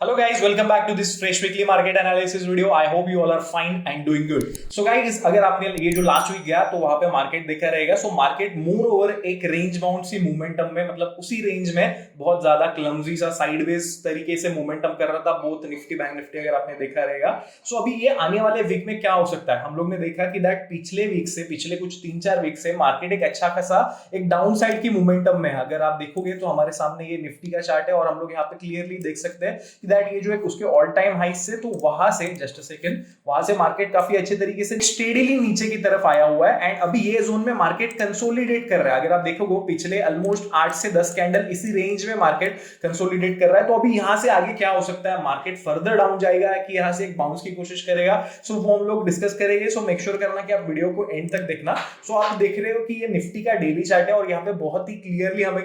Hello guys, welcome back to this fresh weekly market analysis video. I hope you all are fine and doing good. So guys, अगर आपने ये जो last week गया तो वहां पे मार्केट देखा रहेगा. सो मार्केट मोर ओवर एक रेंज बाउंड सी मोमेंटम में, मतलब उसी रेंज में बहुत ज्यादा क्लमजी सा साइडवेज तरीके से मोमेंटम कर रहा था. बोथ निफ्टी बैंक निफ्टी अगर आपने देखा रहेगा. सो अभी ये आने वाले वीक में क्या हो सकता है, हम लोग ने देखा कि दैट पिछले वीक से, पिछले कुछ 3-4 वीक से मार्केट एक अच्छा खासा एक डाउन साइड की मोमेंटम में है. अगर आप देखोगे तो हमारे सामने ये निफ्टी का चार्ट है और हम लोग यहाँ पे क्लियरली देख सकते हैं कि दैट ये जो एक उसके ऑल टाइम हाई से, तो वहां से जस्ट अ सेकंड, वहां से मार्केट काफी अच्छे तरीके से स्टेडीली नीचे की तरफ आया हुआ है. एंड अभी ये जोन में मार्केट कंसोलिडेट कर रहा है. अगर आप देखोगे पिछले ऑलमोस्ट 8 से 10 कैंडल इसी रेंज में मार्केट कंसोलिडेट कर रहा है. तो अभी यहां से आगे क्या हो सकता है, मार्केट फर्दर डाउन जाएगा कि यहां से एक बाउंस की कोशिश करेगा. सो वो हम लोग डिस्कस करेंगे. सो मेक श्योर करना कि आप वीडियो को एंड तक देखना. सो आप देख रहे हो कि ये निफ्टी का डेली चार्ट है और यहाँ पे बहुत ही क्लियरली हमें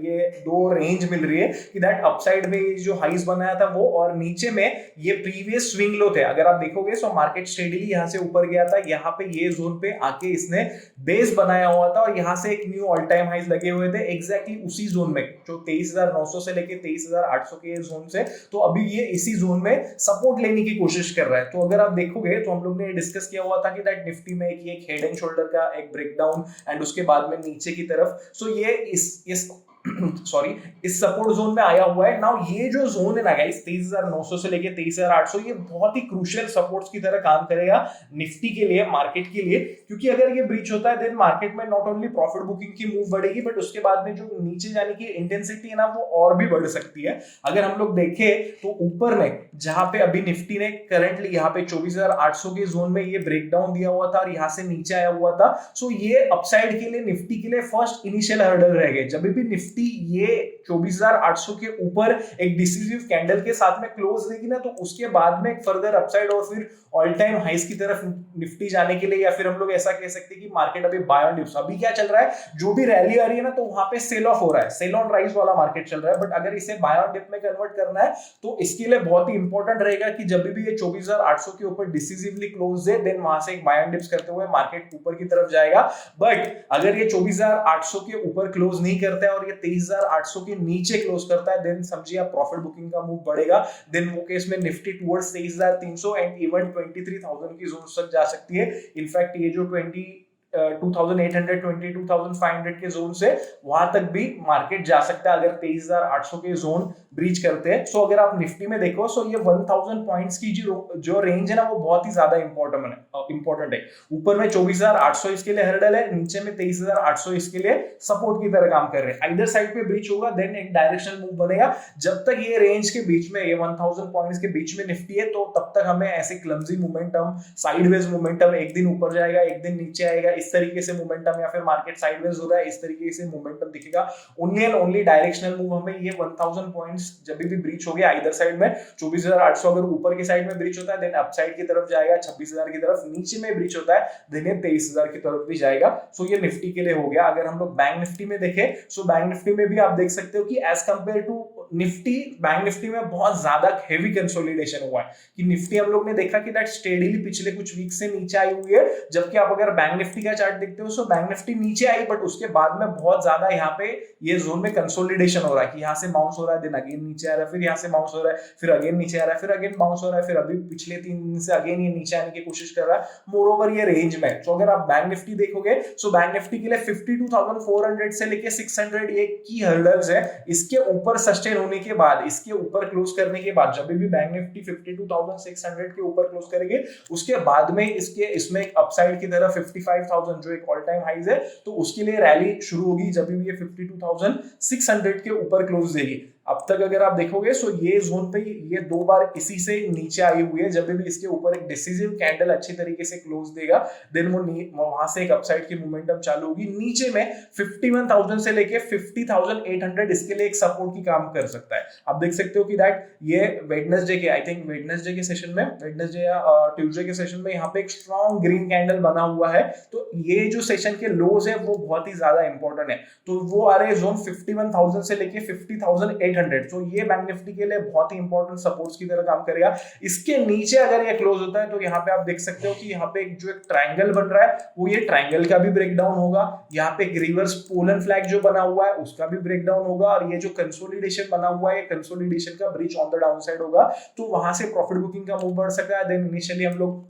ये दो रेंज मिल रही है कि दैट अपसाइड में जो हाइज बनाया था वो, और नीचे में ये प्रीवियस स्विंग लो थे. अगर आप देखोगे सो मार्केट स्टेडीली यहां से ऊपर गया था, यहां पे ये जोन पे आके इसने बेस बनाया हुआ था और यहां से एक न्यू ऑल टाइम हाइज लगे हुए थे एग्जैक्टली उसी जोन में, जो 23,900 से लेके 23,800 के जोन से. तो अभी ये इसी जोन में सपोर्ट लेने की कोशिश कर रहा है. तो अगर आप देखोगे तो हम लोग ने डिस्कस किया हुआ था कि दैट निफ्टी में एक हेड एंड शोल्डर का एक ब्रेकडाउन एंड उसके बाद में नीचे की तरफ. सो ये इस सॉरी इस सपोर्ट जोन में आया हुआ है. नाउ ये जो जोन है ना गाइस, 23,900 से लेके 23,800, ये बहुत ही क्रूशियल सपोर्ट्स की तरह काम करेगा निफ्टी के लिए, मार्केट के लिए. क्योंकि अगर ये ब्रीच होता है देन मार्केट में नॉट ओनली प्रॉफिट बुकिंग की मूव बढ़ेगी, बट उसके बाद में जो नीचे जाने की इंटेंसिटी है ना, वो और भी बढ़ सकती है. अगर हम लोग देखें तो ऊपर में जहां पे अभी निफ्टी ने करंटली यहाँ पे 24,800 के जोन में ये ब्रेकडाउन दिया हुआ था और यहाँ से नीचे आया हुआ था. सो ये अपसाइड के लिए, निफ्टी के लिए फर्स्ट इनिशियल हर्डल रहेगा. जब भी निफ्टी ये 24,800 के ऊपर एक डिसिसिव कैंडल के साथ में क्लोज देगी ना, तो उसके बाद में एक फर्दर अपसाइड और फिर ऑल टाइम हाइस की तरफ निफ्टी जाने के लिए, या फिर हम लोग ऐसा कह सकते हैं कि मार्केट अभी बाय ऑन डिप्स. अभी क्या चल रहा है, जो भी रैली आ रही है ना, तो वहां पे सेल ऑफ हो रहा है, सेल ऑन राइज वाला मार्केट चल रहा है. बट अगर इसे बाय ऑन डिप में कन्वर्ट करना है तो इसके लिए बहुत ही इंपॉर्टेंट रहेगा कि जब भी ये 24,800 के ऊपर डिसिसिवली क्लोज है, देन वहां से एक बाय ऑन डिप्स करते हुए मार्केट ऊपर की तरफ जाएगा. बट अगर ये 24,800 के ऊपर क्लोज नहीं करता है और ये 23,800 के नीचे क्लोज करता है, देन समझिए आप प्रॉफिट बुकिंग का मूव बढ़ेगा. देन वो केस में निफ्टी टुवर्ड्स 23,300 एंड इवन 23,000 की जोन तक जा सकती है. इनफैक्ट ये जो 22,800 22,500 के जोन से वहां तक भी मार्केट जा सकता है अगर 23,800 के जोन ब्रीच करते हैं. सो अगर आप निफ्टी में देखो, सो ये 1,000 पॉइंट्स की जो रेंज है ना, वो बहुत ही ज्यादा इंपॉर्टेंट है. ऊपर में 24,800 इसके लिए हर्डल है, नीचे में 23,800 इसके लिए सपोर्ट की तरह काम कर रहे हैं. आइदर साइड पे ब्रीच होगा देन एक डायरेक्शनल मूव बनेगा. जब तक ये रेंज के बीच में, ये 1,000 पॉइंट्स के बीच में निफ्टी है, तो तब तक हमें ऐसे क्लमजी मोमेंटम, साइडवेज मोमेंटम, एक दिन ऊपर जाएगा एक दिन नीचे आएगा, इस तरीके से मोमेंटम, या फिर मार्केट साइडवेज हो रहा है, इस तरीके से मोमेंटम दिखेगा. Only and only directional move हमें ये 1,000 पॉइंट्स जब भी ब्रीच हो गया आइदर साइड में, 24,800 अगर ऊपर की साइड में ब्रीच होता है देन अप साइड की तरफ जाएगा 26,000 की तरफ, नीचे में ब्रीच होता है देन 23,000 की तरफ भी जाएगा. सो ये निफ्टी के लिए हो गया. अगर हम लोग बैंक निफ्टी में देखें, सो बैंक निफ्टी में भी आप देख सकते हो कि as compare to Nifty, bank Nifty में बहुत ज्यादा हेवी कंसोलिडेशन हुआ है. कि निफ्टी हम लोग ने देखा कि दैट स्टेडीली पिछले कुछ वीक से नीचे आई हुई है, जबकि आप अगर बैंक निफ्टी का चार्ट देखते हो, सो बैंक निफ्टी नीचे आई, बट उसके बाद में बहुत ज्यादा यहाँ पे ये जोन में कंसोलिडेशन हो रहा है कि यहाँ से बाउंस हो रहा है, देन अगेन नीचे आ रहा है, फिर यहाँ से बाउंस हो रहा है, फिर अगेन नीचे आ रहा है, फिर अगेन बाउंस हो रहा है, फिर अभी पिछले 3 दिन से अगेन ये नीचे आने की कोशिश कर रहा है. मोर ओवर ये रेंज में, तो अगर आप बैंक निफ्टी देखोगे, सो बैंक निफ्टी के लिए 52,400 से लेके 600 ये की हर्डल्स है. इसके ऊपर सस्टेन होने के बाद, इसके ऊपर क्लोज करने के बाद, जब भी बैंक निफ्टी 52,600 के ऊपर क्लोज करेंगे, उसके बाद में इसमें एक अपसाइड की तरह 55,000 जो एक ऑल टाइम हाइज है, तो उसके लिए रैली शुरू होगी जब भी ये 52,600 के ऊपर क्लोज देगी. अब तक अगर आप देखोगे, सो ये जोन पे ये 2 बार इसी से नीचे आई हुई है. जब भी इसके ऊपर एक डिसिसिव कैंडल अच्छी तरीके से क्लोज देगा, देन वो वहां से एक अपसाइड की मोमेंटम चालू होगी. नीचे में 51,000 से लेके 50,800 इसके लिए एक सपोर्ट की काम कर सकता है. आप देख सकते हो कि दैट ये वेडनेसडे के, आई थिंक वेडनेसडे के सेशन में, वेडनेसडे या ट्यूसडे के सेशन में यहाँ पे एक स्ट्रॉन्ग ग्रीन कैंडल बना हुआ है. तो ये जो सेशन के लोज है वो बहुत ही ज्यादा इंपॉर्टेंट है. तो वो आ रहे जोन 51,000 से लेके 50,800 5800। तो ये बैंक निफ्टी के लिए बहुत ही इंपॉर्टेंट सपोर्ट्स की तरह काम करेगा। इसके नीचे अगर ये क्लोज होता है तो यहाँ पे आप देख सकते हो कि यहाँ पे जो एक ट्रायंगल बन रहा है वो ये ट्रायंगल का भी ब्रेकडाउन होगा। यहाँ पे एक रिवर्स पोलन फ्लैग जो बना हुआ है उसका भी ब्रेकडाउन होगा, और ये जो कंसोलिडेशन बना हुआ है, कंसोलिडेशन का breach on the down side होगा, तो वहां से प्रॉफिट बुकिंग का मूव बढ़ सकता है। देन इनिशियली हम लोग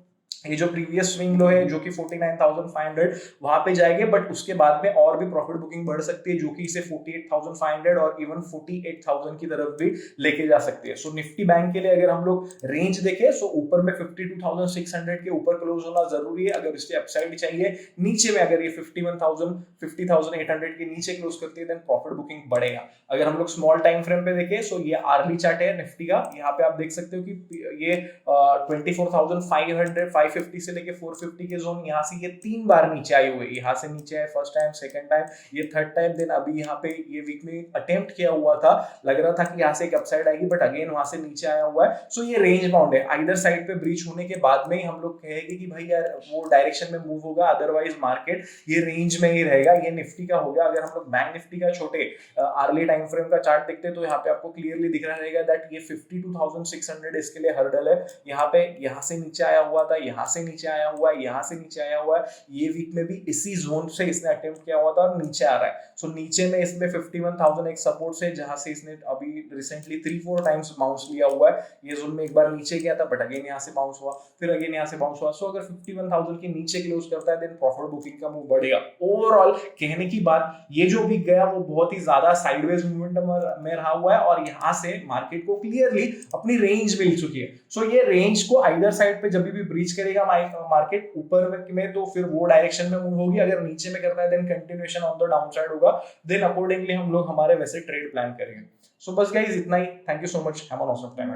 ये जो प्रीवियस स्विंग लो है जो कि 49,500 वहां पे जाएंगे, बट उसके बाद में और भी प्रॉफिट बुकिंग बढ़ सकती है जो कि इसे 48,500 और इवन 48,000 की तरफ भी लेके जा सकती है। सो निफ्टी बैंक के लिए अगर हम लोग रेंज देखें सो ऊपर में 52,600 के ऊपर क्लोज होना जरूरी है अगर इसके अपसाइड चाहिए। नीचे में अगर ये 50,800 के नीचे क्लोज करती है देन प्रॉफिट बुकिंग बढ़ेगा। अगर हम लोग स्मॉल टाइम फ्रेम पे देखें सो ये आर्ली चार्ट है निफ्टी का, यहाँ पे आप देख सकते हो कि ये 24,500 550 से लेके 450 के जोन, यहाँ से ये 3 बार नीचे आई हुई है। यहाँ से नीचे आए फर्स्ट टाइम, सेकंड टाइम, ये थर्ड टाइम, देन अभी यहाँ पे ये वीक में अटेम्प्ट किया हुआ था, लग रहा था कि यहाँ से एक अपसाइड आएगी बट अगेन वहां से नीचे आया हुआ है। सो ये रेंज बाउंड है, आइदर साइड पे ब्रीच होने के बाद में ही हम लोग कहेंगे कि भाई यार वो डायरेक्शन में मूव होगा, अदरवाइज मार्केट ये रेंज में ही रहेगा। ये निफ्टी का हो गया। अगर हम लोग बैंक निफ्टी का छोटे आर्ली टाइम फ्रेम का चार्ट देखते हैं तो यहाँ पे आपको क्लियरली दिख रहा रहेगा दैट ये 52,600 इसके लिए हर्डल है। यहाँ पे यहाँ से नीचे आया हुआ था, यहाँ से नीचे आया हुआ है, यहाँ से नीचे आया हुआ है, ये वीक में भी इसी जोन से इसने अटेम्प्ट किया हुआ था और नीचे आ रहा है। सो नीचे में इसमें 51,000 एक सपोर्ट से जहां से इसने अभी रिसेंटली 3-4 टाइम्स बाउंस लिया हुआ है। ये जोन में एक बार नीचे गया था बट अगेन यहाँ से बाउंस हुआ, फिर अगेन यहाँ से बाउंस हुआ। सो अगर 51,000 के नीचे क्लोज करता है देन प्रॉफिट बुकिंग का मूव बढ़ेगा। ओवरऑल कहने की बात, ये जो भी गया वो बहुत ही ज्यादा साइडवेज मूवमेंट में रहा हुआ है और यहाँ से मार्केट को क्लियरली अपनी रेंज मिल चुकी है। सो ये रेंज को आइदर साइड पे जब भी ब्रीच करेगा मार्केट ऊपर में तो फिर वो डायरेक्शन में मूव होगी, अगर नीचे में करता है then continuation on the down side होगा, देन अकॉर्डिंगली हम लोग हमारे वैसे ट्रेड प्लान करेंगे। सो बस गाइस इतना ही। Thank you so much, have a awesome time.